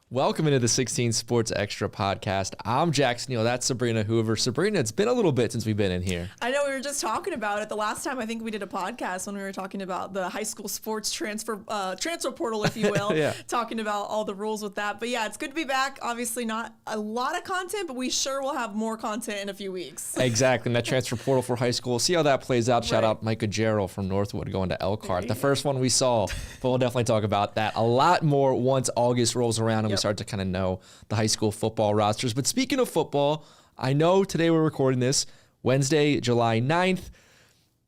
Welcome into the 16 Sports Extra podcast. I'm Jagasson. That's Sabrina Hoover. Sabrina, it's been a little bit since we've been in here. I know, we were just talking about it the last time I think we did a podcast when we were talking about the high school sports transfer portal, if you will, Yeah. Talking about all the rules with that. But yeah, it's good to be back. Obviously not a lot of content, but we sure will have more content in a few weeks. Exactly. And that transfer portal for high school, see how that plays out. Shout out Micah Jarrell from Northwood going to Elkhart. The first one we saw, but we'll definitely talk about that a lot more once August rolls around and we start to kind of know the high school football rosters. But speaking of football, I know today we're recording this Wednesday, July 9th.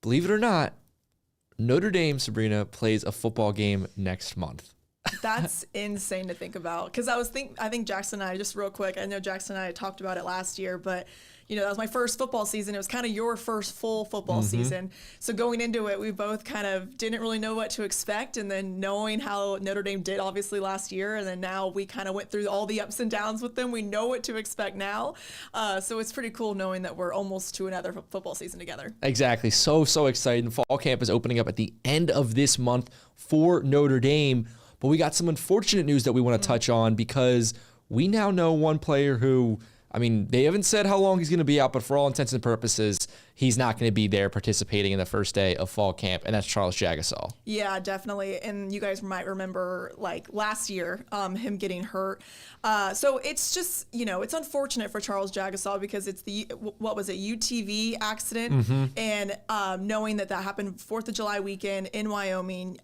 Believe it or not, Notre Dame, Sabrina, plays a football game next month. That's insane to think about. Because I think Jackson and I, just real quick, I know Jackson and I talked about it last year, but that was my first football season. It was kind of your first full football season. So going into it, we both kind of didn't really know what to expect. And then knowing how Notre Dame did obviously last year, and then now we kind of went through all the ups and downs with them. We know what to expect now. So it's pretty cool knowing that we're almost to another football season together. Exactly. So exciting. Fall camp is opening up at the end of this month for Notre Dame. But we got some unfortunate news that we want to touch on because we now know one player who, they haven't said how long he's going to be out, but for all intents and purposes, he's not going to be there participating in the first day of fall camp, and that's Charles Jagasson. Yeah, definitely. And you guys might remember, last year, him getting hurt. So it's just, it's unfortunate for Charles Jagasson because it's the, UTV accident. And knowing that happened 4th of July weekend in Wyoming,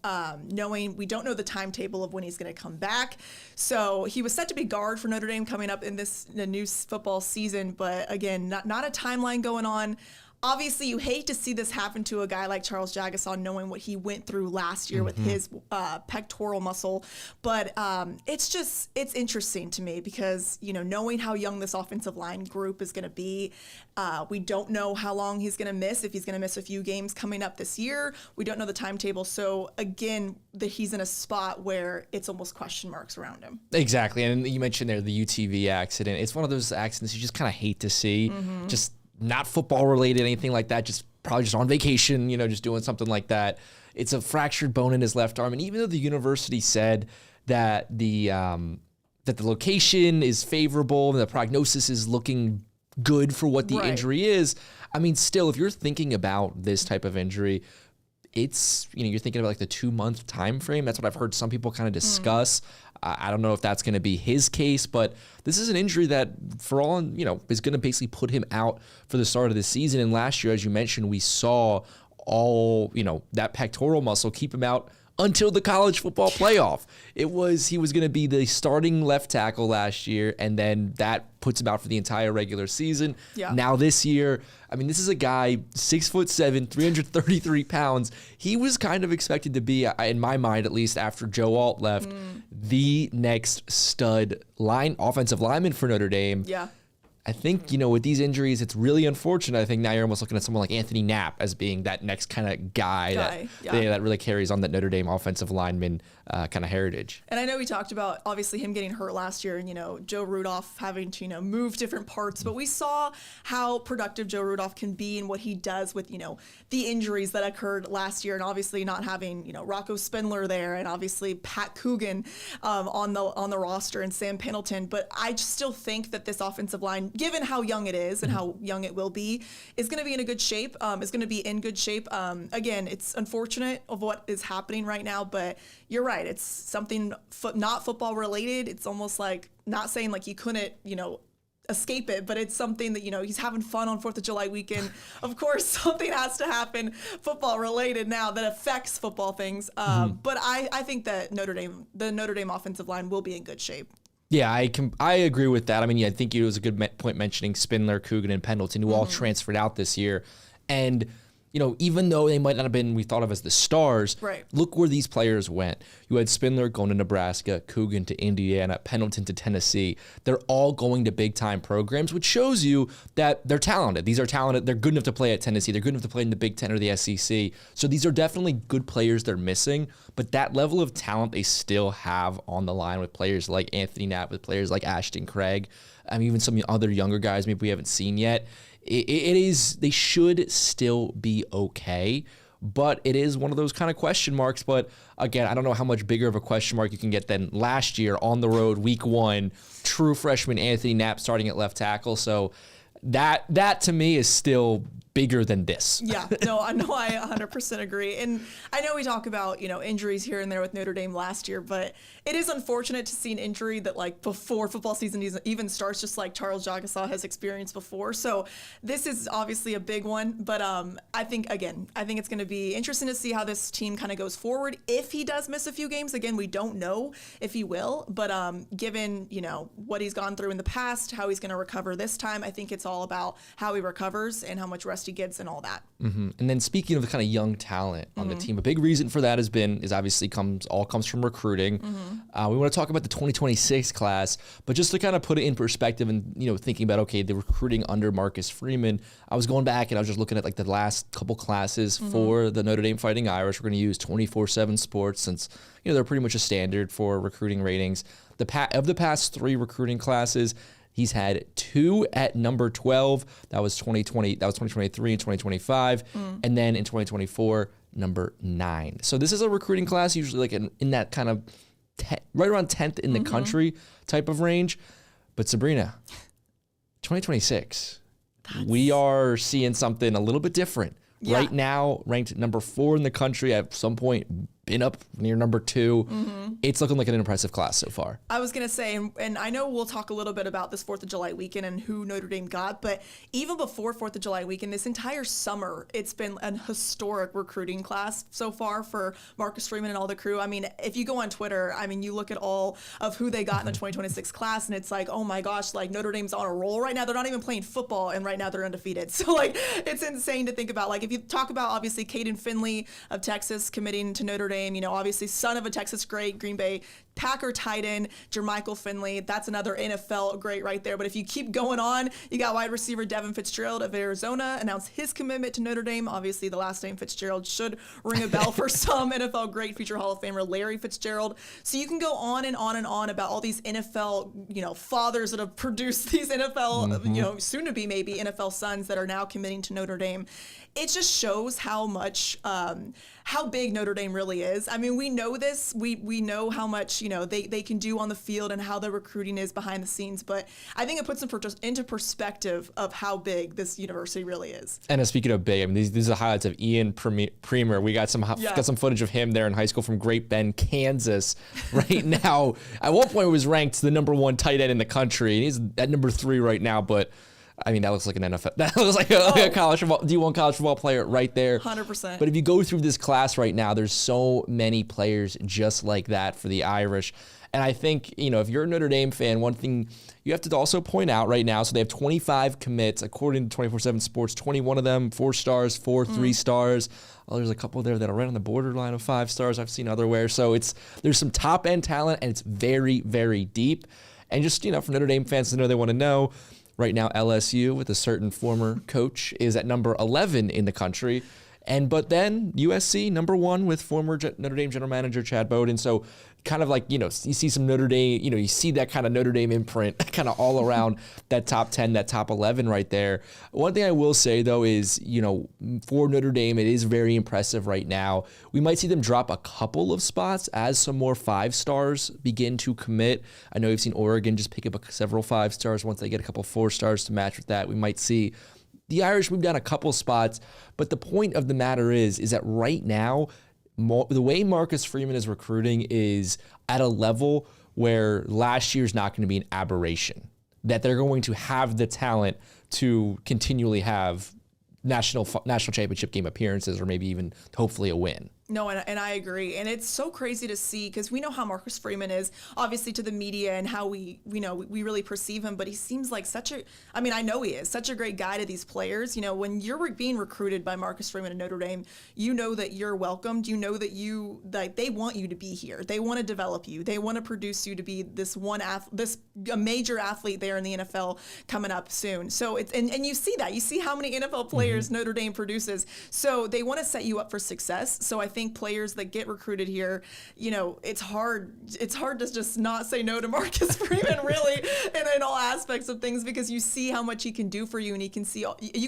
knowing we don't know the timetable of when he's going to come back. So he was set to be guard for Notre Dame coming up in the new football season, but again, not a timeline going on. Obviously, you hate to see this happen to a guy like Charles Jagasson, knowing what he went through last year with his pectoral muscle. But it's interesting to me because, knowing how young this offensive line group is going to be, we don't know how long he's going to miss, if he's going to miss a few games coming up this year. We don't know the timetable. So, again, he's in a spot where it's almost question marks around him. Exactly. And you mentioned there the UTV accident. It's one of those accidents you just kind of hate to see. Just not football related, anything like that, probably just on vacation, just doing something like that. It's a fractured bone in his left arm. And even though the university said that the location is favorable and the prognosis is looking good for what the injury is, still, if you're thinking about this type of injury, it's, you're thinking about the 2-month time frame. That's what I've heard some people kind of discuss. I don't know if that's going to be his case, but this is an injury that, for all, is going to basically put him out for the start of the season. And last year, as you mentioned, we saw all, that pectoral muscle keep him out until the college football playoff. He was going to be the starting left tackle last year, and then that puts him out for the entire regular season. Yeah. Now this year, this is a guy 6'7", 333 pounds. He was kind of expected to be, in my mind at least, after Joe Alt left, the next stud offensive lineman for Notre Dame. Yeah. I think, with these injuries, it's really unfortunate. I think now you're almost looking at someone like Anthony Knapp as being that next kind of guy that really carries on that Notre Dame offensive lineman kind of heritage. And I know we talked about, obviously, him getting hurt last year and, Joe Rudolph having to, move different parts. But we saw how productive Joe Rudolph can be and what he does with, the injuries that occurred last year. And obviously not having, Rocco Spindler there and obviously Pat Coogan on the roster and Sam Pendleton. But I just still think that this offensive line, given how young it is and how young it will be, is going to be in a good shape. Again, it's unfortunate of what is happening right now, but you're right. It's something not football related. It's almost like, not saying like you couldn't, escape it, but it's something that, he's having fun on 4th of July weekend. Of course, something has to happen football related now that affects football things. But I think that the Notre Dame offensive line will be in good shape. Yeah, I agree with that. I think it was a good point mentioning Spindler, Coogan, and Pendleton, who all transferred out this year. And even though they might not have been, we thought of as the stars, look where these players went. You had Spindler going to Nebraska, Coogan to Indiana, Pendleton to Tennessee. They're all going to big-time programs, which shows you that they're talented. These are talented. They're good enough to play at Tennessee. They're good enough to play in the Big Ten or the SEC. So these are definitely good players they're missing, but that level of talent they still have on the line with players like Anthony Knapp, with players like Ashton Craig, even some other younger guys maybe we haven't seen yet. They should still be okay, but it is one of those kind of question marks. But again, I don't know how much bigger of a question mark you can get than last year on the road, week 1, true freshman Anthony Knapp starting at left tackle. So that to me is still bigger than this. Yeah, no, I 100% agree. And I know we talk about, injuries here and there with Notre Dame last year, but it is unfortunate to see an injury that like before football season even starts, just like Charles Jagasson has experienced before. So this is obviously a big one, but I think it's going to be interesting to see how this team kind of goes forward. If he does miss a few games, again, we don't know if he will, but given, what he's gone through in the past, how he's going to recover this time, I think it's all about how he recovers and how much rest he gets and all that. Mm-hmm. And then speaking of the kind of young talent on the team, a big reason for that is obviously comes from recruiting. We want to talk about the 2026 class, but just to kind of put it in perspective and, thinking about, okay, the recruiting under Marcus Freeman, I was going back and I was just looking at like the last couple classes for the Notre Dame Fighting Irish. We're going to use 24/7 Sports since, they're pretty much a standard for recruiting ratings. Of the past 3 recruiting classes, he's had 2 at number 12. That was 2020. That was 2023 and 2025. And then in 2024, number 9. So this is a recruiting class usually like in that kind of right around 10th in the country type of range. But Sabrina, 2026, we are seeing something a little bit different. Yeah. Right now, ranked number 4 in the country, at some point been up near number 2. It's looking like an impressive class so far. I was going to say, and I know we'll talk a little bit about this 4th of July weekend and who Notre Dame got, but even before 4th of July weekend, this entire summer, it's been an historic recruiting class so far for Marcus Freeman and all the crew. I mean, if you go on Twitter, you look at all of who they got in the 2026 class, and it's like, oh my gosh, like Notre Dame's on a roll right now. They're not even playing football, and right now they're undefeated. So like, it's insane to think about. Like if you talk about obviously Caden Finley of Texas committing to Notre Dame, obviously son of a Texas great, Green Bay Packer tight end, Jermichael Finley. That's another NFL great right there. But if you keep going on, you got wide receiver Devin Fitzgerald of Arizona announced his commitment to Notre Dame. Obviously, the last name Fitzgerald should ring a bell for some NFL great, future Hall of Famer Larry Fitzgerald. So you can go on and on and on about all these NFL, fathers that have produced these NFL, soon to be maybe NFL sons that are now committing to Notre Dame. It just shows how much, how big Notre Dame really is. I mean, we know this. We know how much, they can do on the field and how the recruiting is behind the scenes. But I think it puts them into perspective of how big this university really is. And speaking of big, these are the highlights of Ian Premer. We got some footage of him there in high school from Great Bend, Kansas. Right now, at one point, he was ranked the number 1 tight end in the country. And he's at number 3 right now, but that looks like an NFL. That looks like a college football, D1 college football player right there. 100%. But if you go through this class right now, there's so many players just like that for the Irish. And I think, if you're a Notre Dame fan, one thing you have to also point out right now, so they have 25 commits, according to 24/7 Sports, 21 of them 4 stars, 4 3 stars. Oh, there's a couple there that are right on the borderline of 5 stars I've seen otherwhere. So there's some top-end talent, and it's very, very deep. And just, for Notre Dame fans to know, they want to know, right now, LSU, with a certain former coach, is at number 11 in the country. But then USC, number 1 with former Notre Dame general manager Chad Bowden. So kind of like, you see some Notre Dame, you see that kind of Notre Dame imprint kind of all around that top 10, that top 11 right there. One thing I will say, though, is, for Notre Dame, it is very impressive right now. We might see them drop a couple of spots as some more 5 stars begin to commit. I know you've seen Oregon just pick up several 5 stars once they get a couple 4 stars to match with that. We might see the Irish move down a couple spots, but the point of the matter is that right now, the way Marcus Freeman is recruiting is at a level where last year's not going to be an aberration, that they're going to have the talent to continually have national championship game appearances, or maybe even hopefully a win. No, and I agree. And it's so crazy to see, because we know how Marcus Freeman is, obviously, to the media and how we really perceive him. But he seems like I know he is such a great guy to these players. When you're being recruited by Marcus Freeman at Notre Dame, you know that you're welcomed. You know that they want you to be here. They want to develop you. They want to produce you to be a major athlete there in the NFL coming up soon. So and you see that. You see how many NFL players Notre Dame produces. So they want to set you up for success. So I think players that get recruited here, it's hard to just not say no to Marcus Freeman, really, and in all aspects of things, because you see how much he can do for you, and you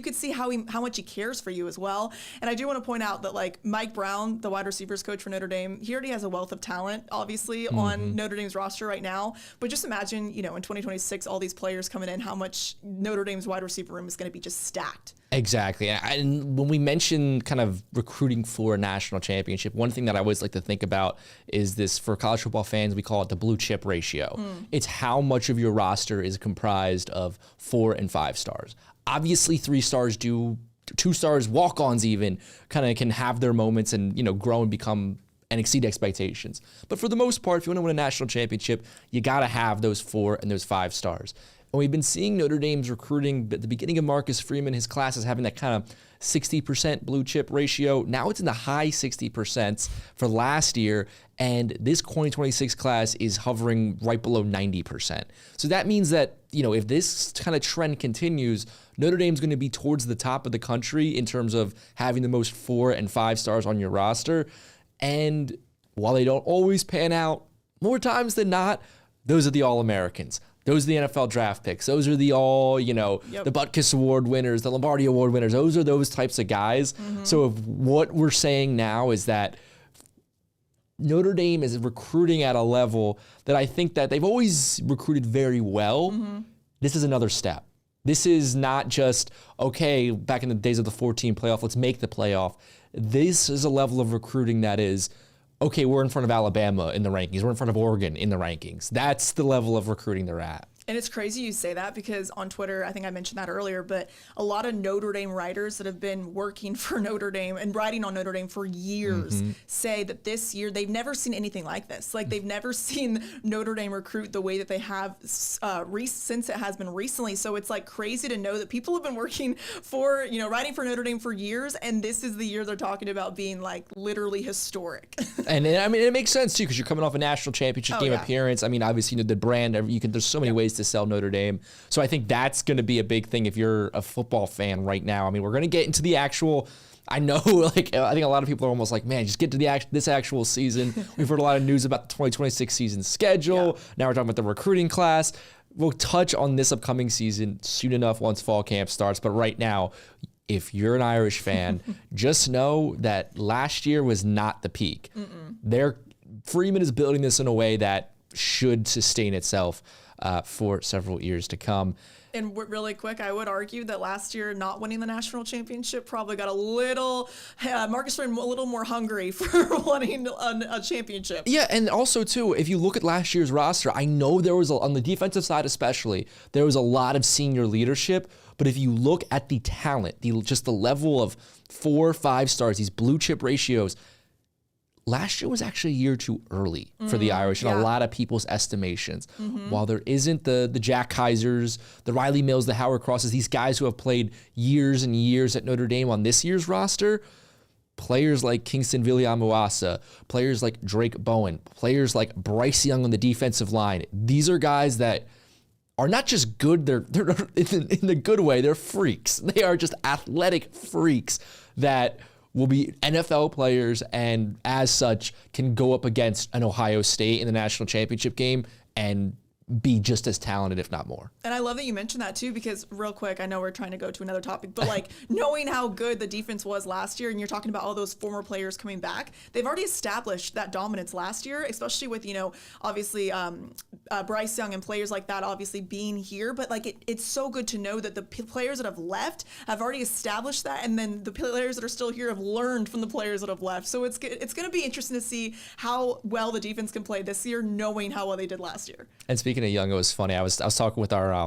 could see how much he cares for you as well. And I do want to point out that, like, Mike Brown, the wide receivers coach for Notre Dame, he already has a wealth of talent, obviously, on Notre Dame's roster right now. But just imagine, in 2026, all these players coming in, how much Notre Dame's wide receiver room is going to be just stacked. Exactly. And when we mention kind of recruiting for a national championship, one thing that I always like to think about is this, for college football fans, we call it the blue chip ratio. It's how much of your roster is comprised of 4 and 5 stars. Obviously, 3 stars do, 2 stars, walk-ons even, kind of can have their moments and, grow and become and exceed expectations. But for the most part, if you want to win a national championship, you got to have those 4 and those 5 stars. And we've been seeing Notre Dame's recruiting at the beginning of Marcus Freeman, his class is having that kind of 60% blue chip ratio. Now it's in the high 60% for last year. And this 2026 class is hovering right below 90%. So that means that, if this kind of trend continues, Notre Dame's going to be towards the top of the country in terms of having the most 4 and 5 stars on your roster. And while they don't always pan out, more times than not, those are the All-Americans. Those are the NFL draft picks. Those are the the Butkus Award winners, the Lombardi Award winners. Those are those types of guys. So if what we're saying now is that Notre Dame is recruiting at a level that I think that they've always recruited very well. This is another step. This is not just, okay, back in the days of the 14 playoff, let's make the playoff. This is a level of recruiting that is, okay, we're in front of Alabama in the rankings. We're in front of Oregon in the rankings. That's the level of recruiting they're at. And it's crazy you say that, because on Twitter, I think I mentioned that earlier, but a lot of Notre Dame writers that have been working for Notre Dame and writing on Notre Dame for years say that this year they've never seen anything like this. Like, they've never seen Notre Dame recruit the way that they have since it has been recently. So it's like crazy to know that people have been working for, writing for Notre Dame for years, and this is the year they're talking about being like literally historic. And I mean, it makes sense too, because you're coming off a national championship game appearance. I mean, obviously, the brand, there's so many ways to sell Notre Dame. So I think that's going to be a big thing if you're a football fan right now. I mean, we're going to get into the actual, I know, I think a lot of people are almost like, man, just get to this actual season. We've heard a lot of news about the 2026 season schedule. Now we're talking about the recruiting class. We'll touch on this upcoming season soon enough once fall camp starts. But right now, if you're an Irish fan, just know that last year was not the peak. Freeman is building this in a way that should sustain itself for several years to come. And really quick, I would argue that last year not winning the national championship probably got a little, Marcus Freeman a little more hungry for wanting a championship. Yeah, and also too, if you look at last year's roster, I know there was, on the defensive side especially, there was a lot of senior leadership. But if you look at the talent, just the level of 4 or 5 stars, these blue chip ratios, last year was actually a year too early for the Irish in a lot of people's estimations. While there isn't the Jack Kaisers, the Riley Mills, the Howard Crosses, these guys who have played years and years at Notre Dame on this year's roster, players like Kingston Viliamuasa, players like Drake Bowen, players like Bryce Young on the defensive line, these are guys that are not just good, they're in the good way, they're freaks. They are just athletic freaks that will be NFL players, and as such can go up against an Ohio State in the national championship game and be just as talented, if not more. And I love that you mentioned that too, because real quick, I know we're trying to go to another topic, but like knowing how good the defense was last year, and you're talking about all those former players coming back, they've already established that dominance last year, especially with, obviously Bryce Young and players like that obviously being here. But like it's so good to know that the players that have left have already established that, and then the players that are still here have learned from the players that have left. So it's going to be interesting to see how well the defense can play this year, knowing how well they did last year. And speaking of Young, it was funny. I was talking with our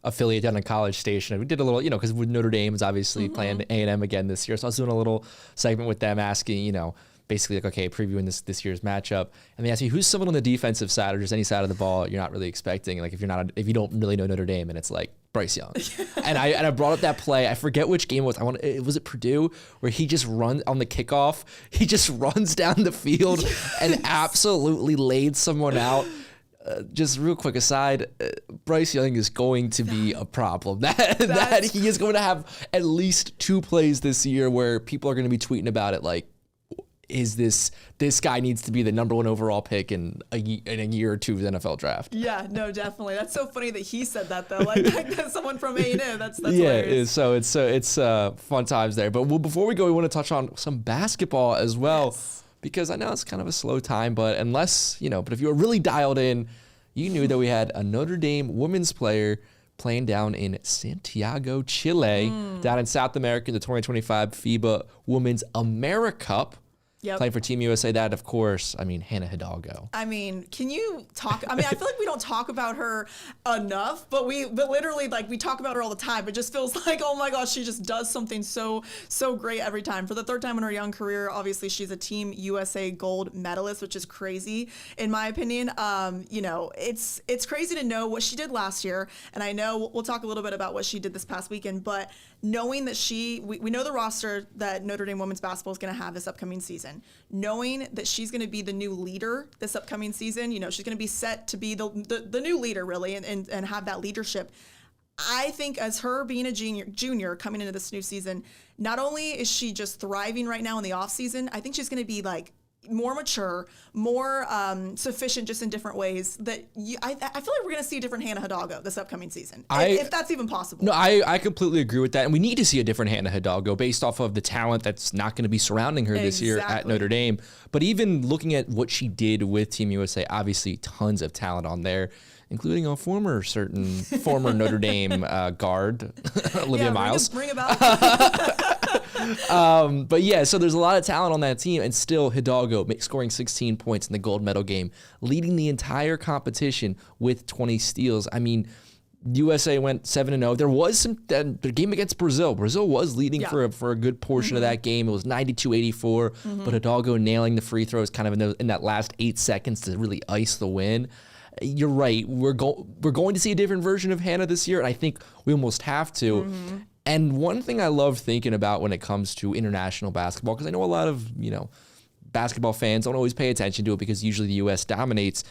affiliate down in College Station. We did a little, because Notre Dame is obviously playing A&M again this year. So I was doing a little segment with them asking, basically like, okay, previewing this year's matchup. And they asked me, who's someone on the defensive side or just any side of the ball you're not really expecting? Like if you don't really know Notre Dame, and it's like Bryce Young. and I brought up that play. I forget which game it was. Was it Purdue, where he just runs on the kickoff? He just runs down the field and absolutely laid someone out. Just real quick aside, Bryce Young is going to be a problem. That he is going to have at least 2 plays this year where people are going to be tweeting about it like, this guy needs to be the number 1 overall pick in a year or two of the NFL draft. Yeah, no, definitely. That's so funny that he said that though. Like someone from A&M. That's hilarious. So it's fun times there. But before we go, we want to touch on some basketball as well. Yes. Because I know it's kind of a slow time, but but if you were really dialed in, you knew that we had a Notre Dame women's player playing down in Santiago, Chile, down in South America, the 2025 FIBA Women's Americup. Yep. Playing for Team USA, that, of course, Hannah Hidalgo. Can you talk? I feel like we don't talk about her enough, but literally, like, we talk about her all the time. It just feels like, oh my gosh, she just does something so great every time. For the 3rd time in her young career, obviously, she's a Team USA gold medalist, which is crazy, in my opinion. It's crazy to know what she did last year, and I know we'll talk a little bit about what she did this past weekend, but knowing that we know the roster that Notre Dame women's basketball is going to have this upcoming season, knowing that she's going to be the new leader this upcoming season, she's going to be set to be the new leader really and have that leadership. I think as her being a junior coming into this new season, not only is she just thriving right now in the off season, I think she's going to be like more mature, more sufficient just in different ways that I feel like we're going to see a different Hannah Hidalgo this upcoming season, if that's even possible. No, I completely agree with that. And we need to see a different Hannah Hidalgo based off of the talent that's not going to be surrounding her this year at Notre Dame. But even looking at what she did with Team USA, obviously tons of talent on there, including a former Notre Dame guard, Olivia Miles. Ring a bell. But yeah, so there's a lot of talent on that team, and still Hidalgo scoring 16 points in the gold medal game, leading the entire competition with 20 steals. USA went 7-0. There was the game against Brazil. Brazil was leading for a good portion of that game. It was 92-84, but Hidalgo nailing the free throws kind of in that last 8 seconds to really ice the win. You're right. We're going to see a different version of Hannah this year, and I think we almost have to. And one thing I love thinking about when it comes to international basketball, because I know a lot of, basketball fans don't always pay attention to it because usually the U.S. dominates.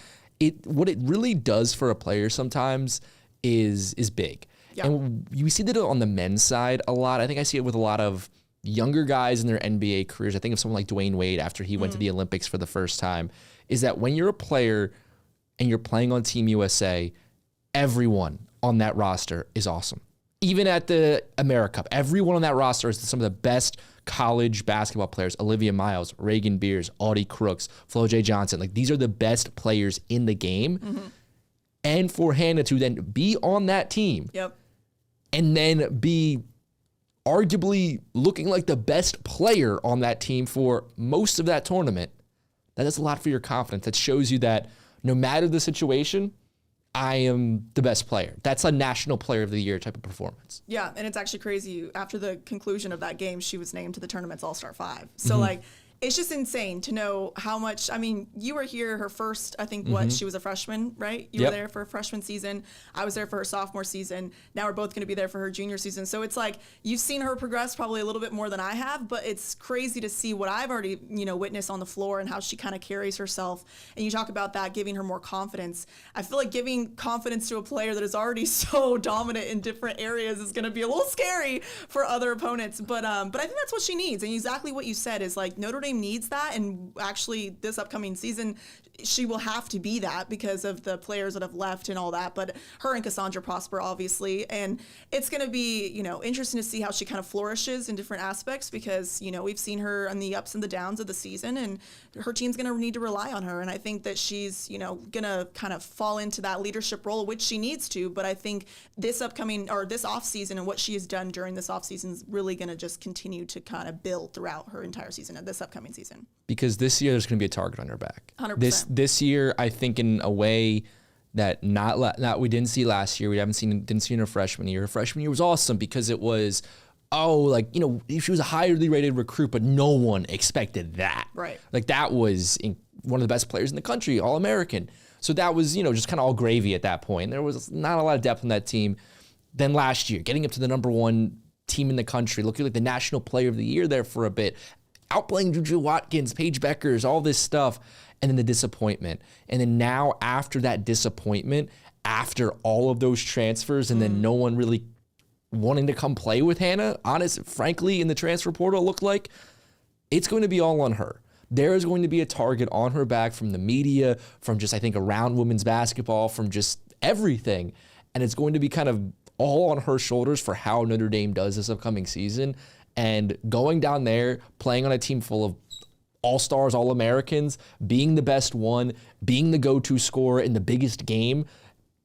What it really does for a player sometimes is big. Yeah. And you see that on the men's side a lot. I think I see it with a lot of younger guys in their NBA careers. I think of someone like Dwayne Wade after he went to the Olympics for the first time, is that when you're a player and you're playing on Team USA, everyone on that roster is awesome. Even at the Americup, everyone on that roster is some of the best college basketball players. Olivia Miles, Reagan Beers, Audie Crooks, Flo J. Johnson. Like, these are the best players in the game. And for Hannah to then be on that team and then be arguably looking like the best player on that team for most of that tournament, that does a lot for your confidence. That shows you that no matter the situation, I am the best player. That's a National Player of the Year type of performance. Yeah, and it's actually crazy. After the conclusion of that game, she was named to the tournament's All-Star 5. So, it's just insane to know how much. You were here her first, I think, she was a freshman, right? You were there for her freshman season. I was there for her sophomore season. Now we're both going to be there for her junior season. So it's like you've seen her progress probably a little bit more than I have, but it's crazy to see what I've already, witnessed on the floor and how she kind of carries herself. And you talk about that, giving her more confidence. I feel like giving confidence to a player that is already so dominant in different areas is going to be a little scary for other opponents. But I think that's what she needs. And exactly what you said is like Notre Dame needs that, and actually this upcoming season she will have to be that because of the players that have left and all that, but her and Cassandra Prosper obviously, and it's going to be interesting to see how she kind of flourishes in different aspects because we've seen her on the ups and the downs of the season, and her team's going to need to rely on her, and I think that she's going to kind of fall into that leadership role, which she needs to, but I think this upcoming or this off season and what she has done during this off season is really going to just continue to kind of build throughout her entire season and this upcoming season. Because this year there's going to be a target on her back. 100%. This year, I think in a way that not we didn't see last year. We didn't see in her freshman year. Her freshman year was awesome because it was, she was a highly rated recruit, but no one expected that. Right. Like that was one of the best players in the country, All-American. So that was, just kind of all gravy at that point. There was not a lot of depth on that team. Then last year, getting up to the number one team in the country, looking like the National Player of the Year there for a bit, outplaying Juju Watkins, Paige Beckers, all this stuff, and then the disappointment. And then now after that disappointment, after all of those transfers, and then no one really wanting to come play with Hannah, frankly, in the transfer portal, it looked like it's going to be all on her. there is going to be a target on her back from the media, from just, I think, around women's basketball, from just everything. And it's going to be kind of all on her shoulders for how Notre Dame does this upcoming season. And going down there, playing on a team full of all-stars, all-Americans, being the best one, being the go-to scorer in the biggest game,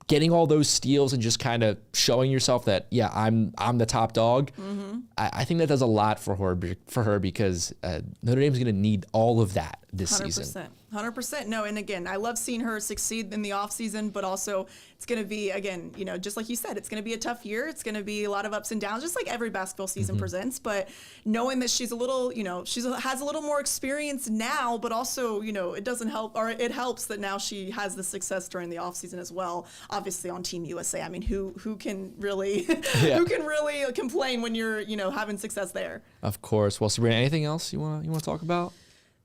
getting all those steals and just kind of showing yourself that, yeah, I'm the top dog. I think that does a lot for her because Notre Dame's going to need all of that this 100%, season. 100%. No, and again, I love seeing her succeed in the offseason, but also it's going to be, again, you know, just like you said, it's going to be a tough year. It's going to be a lot of ups and downs, just like every basketball season presents. But knowing that she's a little, you know, has a little more experience now, but also, you know, it doesn't help, or it helps that now she has the success during the offseason as well. Obviously on Team USA. I mean, who can really who can really complain when you're, you know, having success there? Of course. Well, Sabrina, anything else you want to talk about?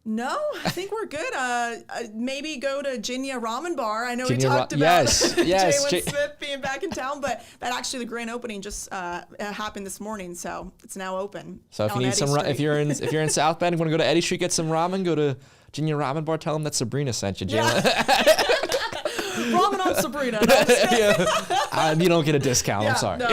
No, I think we're good. Maybe go to Jinya Ramen Bar. I know we Jinya talked about yes. Jalen Smith being back in town, but that actually the grand opening just happened this morning, so it's now open. So if you need if you're in South Bend, you want to go to Eddy Street, get some ramen, go to Jinya Ramen Bar. Tell them that Sabrina sent you, Jalen. Yeah. Ramen on Sabrina. No, you don't get a discount. I'm sorry. No,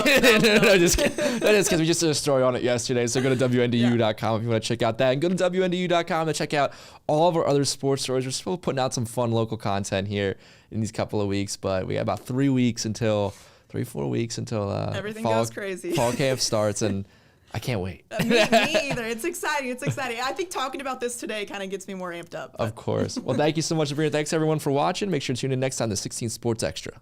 just kidding. That is because we just did a story on it yesterday. So go to WNDU.com if you want to check out that. And go to WNDU.com to check out all of our other sports stories. We're still putting out some fun local content here in these couple of weeks. But we got about 4 weeks until everything goes crazy. Fall camp starts. And I can't wait. Me either. It's exciting. I think talking about this today kind of gets me more amped up. Of course. Well, thank you so much, Sabrina. Thanks, everyone, for watching. Make sure to tune in next time to 16 Sports Extra.